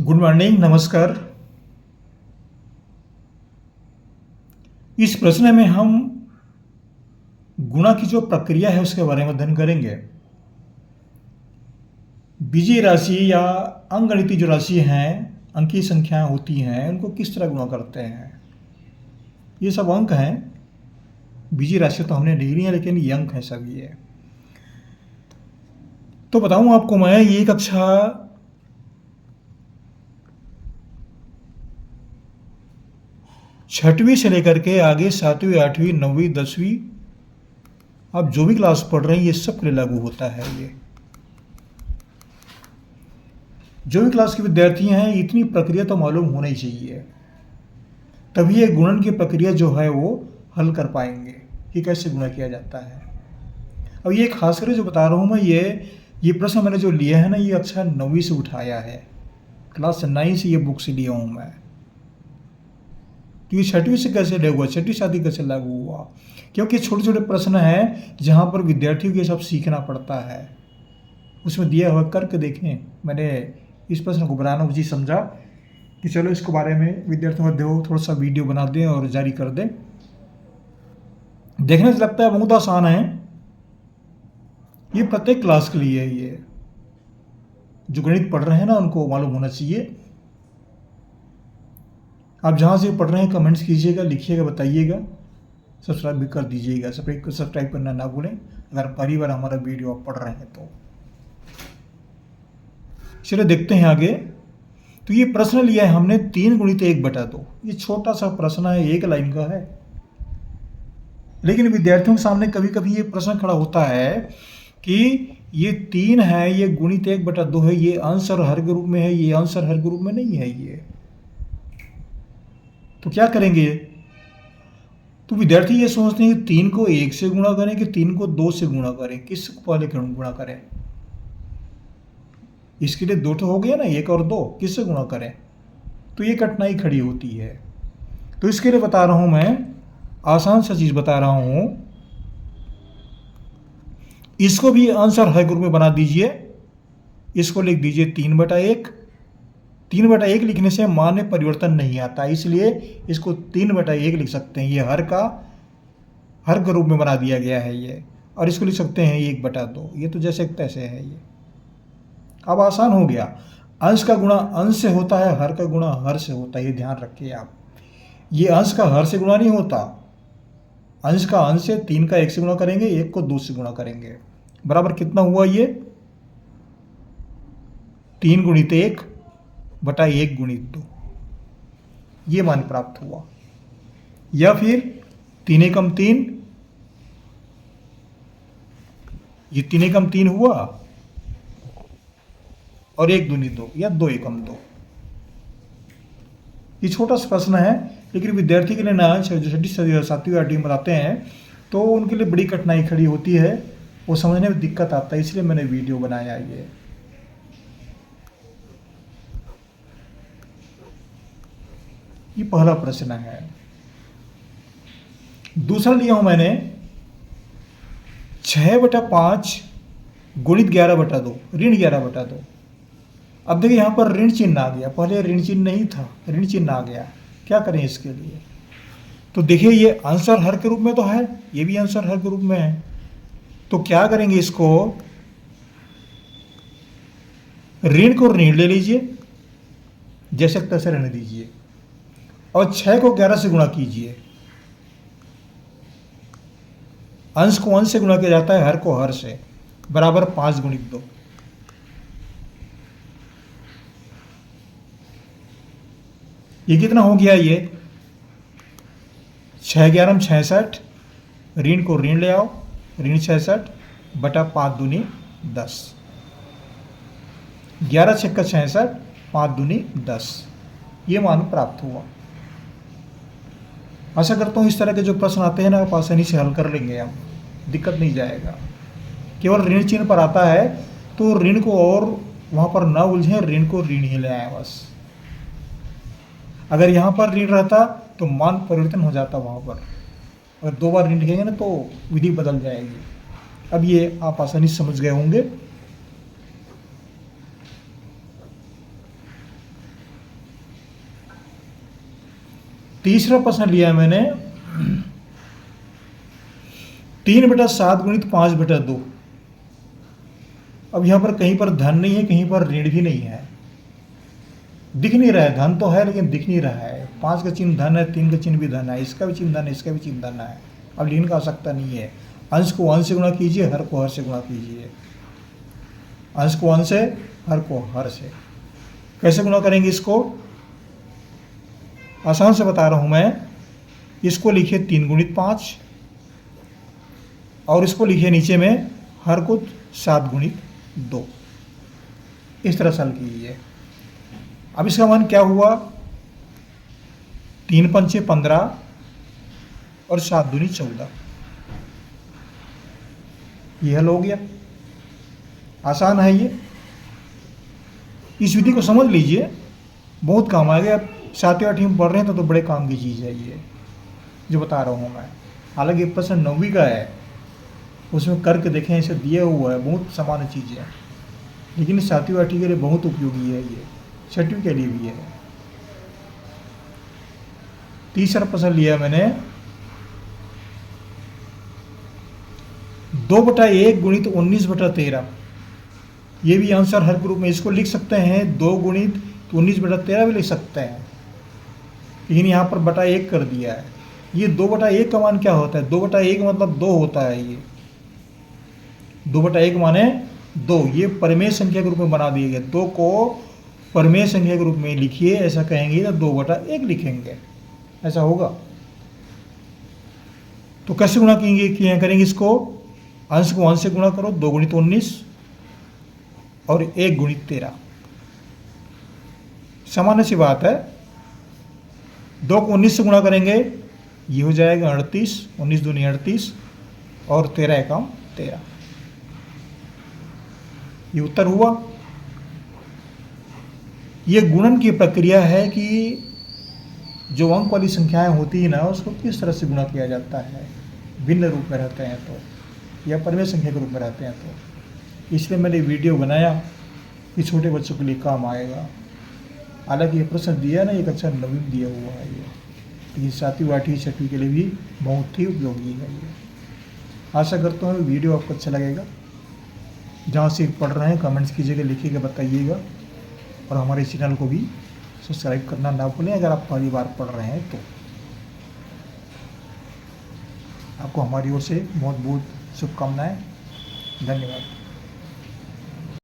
Good morning, नमस्कार। इस प्रश्न में हम गुणा की जो प्रक्रिया है उसके बारे में अध्ययन करेंगे। बीजीय राशि या अंकगणितीय जो राशि हैं, अंकीय संख्याएं होती हैं, उनको किस तरह गुणा करते हैं। ये सब अंक हैं। बीजीय राशि तो हमने नहीं ली है, लेकिन ये अंक हैं सब ये। तो बताऊं आपको मैं, ये कक्षा छठवीं से लेकर के आगे 7वीं, 8वीं, 9वीं, 10वीं, आप जो भी क्लास पढ़ रहे हैं ये सब के लिए लागू होता है। ये जो भी क्लास के विद्यार्थी हैं, इतनी प्रक्रिया तो मालूम होना ही चाहिए, तभी ये गुणन की प्रक्रिया जो है वो हल कर पाएंगे कि कैसे गुणा किया जाता है। अब ये खास कर जो बता रहा हूँ मैं, ये प्रश्न मैंने जो लिया है ना, ये अच्छा 9वीं से उठाया है, क्लास 9 से ये बुक से लिया हूँ मैं। तो ये 6वीं से कैसे लागू हुआ, 6वीं शादी कैसे लागू हुआ, क्योंकि छोटे छोटे प्रश्न हैं जहाँ पर विद्यार्थियों को ये सब सीखना पड़ता है। उसमें दिया हुआ करके देखें। मैंने इस प्रश्न को बनाना उचित समझा कि चलो इसके बारे में विद्यार्थियों को दो थोड़ा सा वीडियो बना दें और जारी कर दें। देखने से लगता है बहुत आसान है, ये प्रत्येक क्लास के लिए है। ये जो गणित पढ़ रहे हैं ना, उनको मालूम होना चाहिए। आप जहाँ से पढ़ रहे हैं कमेंट्स कीजिएगा, लिखिएगा, बताइएगा, सब्सक्राइब भी कर दीजिएगा। सब्सक्राइब करना ना भूलें अगर पहली बार हमारा वीडियो आप पढ़ रहे हैं तो। चलिए देखते हैं आगे। तो ये प्रश्न लिया है हमने 3 गुणित 1/2। ये छोटा सा प्रश्न है, 1 लाइन का है, लेकिन विद्यार्थियों के सामने कभी कभी ये प्रश्न खड़ा होता है कि ये 3 है, ये गुणित 1/2 है, ये अंश और हर के रूप में है, ये अंश और हर के रूप में नहीं है। ये तो क्या करेंगे। तो विद्यार्थी ये सोचते हैं कि 3 को 1 से गुणा करें कि 3 को 2 से गुणा करें, किस पहले गुणा करें। इसके लिए 2 तो हो गया ना, 1 और 2 किससे गुणा करें। तो ये कठिनाई खड़ी होती है। तो इसके लिए बता रहा हूं मैं, आसान सा चीज बता रहा हूं। इसको भी अंश और हर के रूप में बना दीजिए। इसको लिख दीजिए 3/1। 3/1 लिखने से मान में परिवर्तन नहीं आता, इसलिए इसको 3/1 लिख सकते हैं। ये हर के रूप में बना दिया गया है ये। और इसको लिख सकते हैं 1/2। ये तो जैसे तैसे है ये। अब आसान हो गया। अंश का गुणा अंश से होता है, हर का गुणा हर से होता है, ये ध्यान रखिए आप। ये अंश का हर से गुणा नहीं होता। अंश का अंश से 3 का 1 से गुणा करेंगे, 1 को 2 से गुणा करेंगे। बराबर कितना हुआ ये 3 गुणित 1/1 गुणित 2, ये मान प्राप्त हुआ। या फिर 3 एकम 3, ये 3 एकम 3 हुआ और 1 दूनी 2 या 2 एकम 2। ये छोटा सा प्रश्न है, लेकिन विद्यार्थी के लिए ना, जो 6वीं 7वीं 8वीं में बताते हैं तो उनके लिए बड़ी कठिनाई खड़ी होती है, वो समझने में दिक्कत आता है, इसलिए मैंने वीडियो बनाया ये पहला प्रश्न है। दूसरा लिया हूं मैंने 6/5 गुणित 11/2, ऋण 11/2। अब देखिए यहां पर ऋण चिन्ह आ गया, पहले ऋण चिन्ह नहीं था, ऋण चिन्ह आ गया। क्या करें इसके लिए। तो देखिए ये अंश और हर के रूप में तो है, ये भी अंश और हर के रूप में है। तो क्या करेंगे, इसको ऋण को ऋण ले लीजिए, जैसे तैसे रहने दीजिए, और 6 को 11 से गुणा कीजिए। अंश को अंश से गुणा किया जाता है, हर को हर से, बराबर 5 गुणित 2। ये कितना हो गया, ये 6 11 66, ऋण को ऋण ले आओ, ऋण 66/5 दूनी 10, 11 6 का 66, 5 दूनी 10, ये मान प्राप्त हुआ। आशा करता हूँ इस तरह के जो प्रश्न आते हैं ना, आप आसानी से हल कर लेंगे, आप दिक्कत नहीं जाएगा। केवल ऋण चिन्ह पर आता है तो ऋण को और वहाँ पर ना उलझें, ऋण को ऋण ही ले आए बस। अगर यहाँ पर ऋण रहता तो मान परिवर्तन हो जाता वहाँ पर। अगर 2 बार ऋण लिखेंगे ना तो विधि बदल जाएगी। अब ये आप आसानी से समझ गए होंगे। तीसरा प्रश्न लिया मैंने 3/7 गुणित 5/2। अब यहाँ पर कहीं पर धन नहीं है, कहीं पर ऋण भी नहीं है, दिख नहीं रहा है। धन तो है लेकिन दिख नहीं रहा है। 5 का चिन्ह धन है, 3 का चिन्ह भी धन है, इसका भी चिन्ह धन है, इसका भी चिन्ह धन है। अब ऋण का आवश्यकता नहीं है। अंश को अंश से गुणा कीजिए, हर को हर से गुणा कीजिए। अंश को अंश से, हर को हर से। कैसे गुणा करेंगे इसको? आसान से बता रहा हूं मैं। इसको लिखिए 3 गुणित 5 और इसको लिखिए नीचे में हर को 7 गुणित 2। इस तरह से हल कीजिए। अब इसका मान क्या हुआ? 3 पंचे 15 और 7 दूनी 14। ये हल हो गया। आसान है ये। इस विधि को समझ लीजिए, बहुत काम आएगा। आप 7वीं 8वीं में पढ़ रहे हैं तो बड़े काम की चीज़ है ये जो बता रहा हूँ मैं। हालांकि प्रश्न 9वीं का है, उसमें करके देखें, इसे दिया हुआ है, बहुत सामान्य चीज़ है, लेकिन 7वीं 8वीं के लिए बहुत उपयोगी है ये, 6वीं के लिए भी है। तीसरा प्रश्न लिया मैंने 2/1 गुणित 19/13। ये भी आंसर हर ग्रुप में इसको लिख सकते हैं। 2 गुणित 19/13 भी लिख सकते हैं, लेकिन यहाँ पर बटा 1 कर दिया है। ये 2/1 का मान क्या होता है? 2/1 मतलब 2 होता है। ये 2/1 माने 2। ये परिमेय संख्या के रूप में बना दिए गए। 2 को परिमेय संख्या के रूप में लिखिए, ऐसा कहेंगे तो 2/1 लिखेंगे, ऐसा होगा। तो कैसे गुणा करेंगे इसको? अंश को अंश से गुणा करो, 2 गुणित 19 और 1 गुणित 13। सामान्य सी बात है। 2 को 19 से गुणा करेंगे, ये हो जाएगा 38, 19 दूनी 38 और 13 एकम 13। ये उत्तर हुआ। ये गुणन की प्रक्रिया है कि जो अंक वाली संख्याएं होती है ना, उसको किस तरह से गुणा किया जाता है। भिन्न रूप में रहते हैं तो, या परिमेय संख्या के रूप में रहते हैं तो। इसलिए मैंने वीडियो बनाया कि छोटे बच्चों के लिए काम आएगा। हालांकि ये प्रश्न दिया ना, एक अच्छा नवीन दिया हुआ है ये, लेकिन 7वीं 8वीं 6वीं के लिए भी बहुत ही उपयोगी है ये। आशा करता हूँ वीडियो आपको अच्छा लगेगा। जहाँ से पढ़ रहे हैं कमेंट्स कीजिएगा, लिखिएगा, बताइएगा। और हमारे चैनल को भी सब्सक्राइब करना ना भूलें अगर आप पहली बार पढ़ रहे हैं तो। आपको हमारी ओर से बहुत बहुत शुभकामनाएं। धन्यवाद।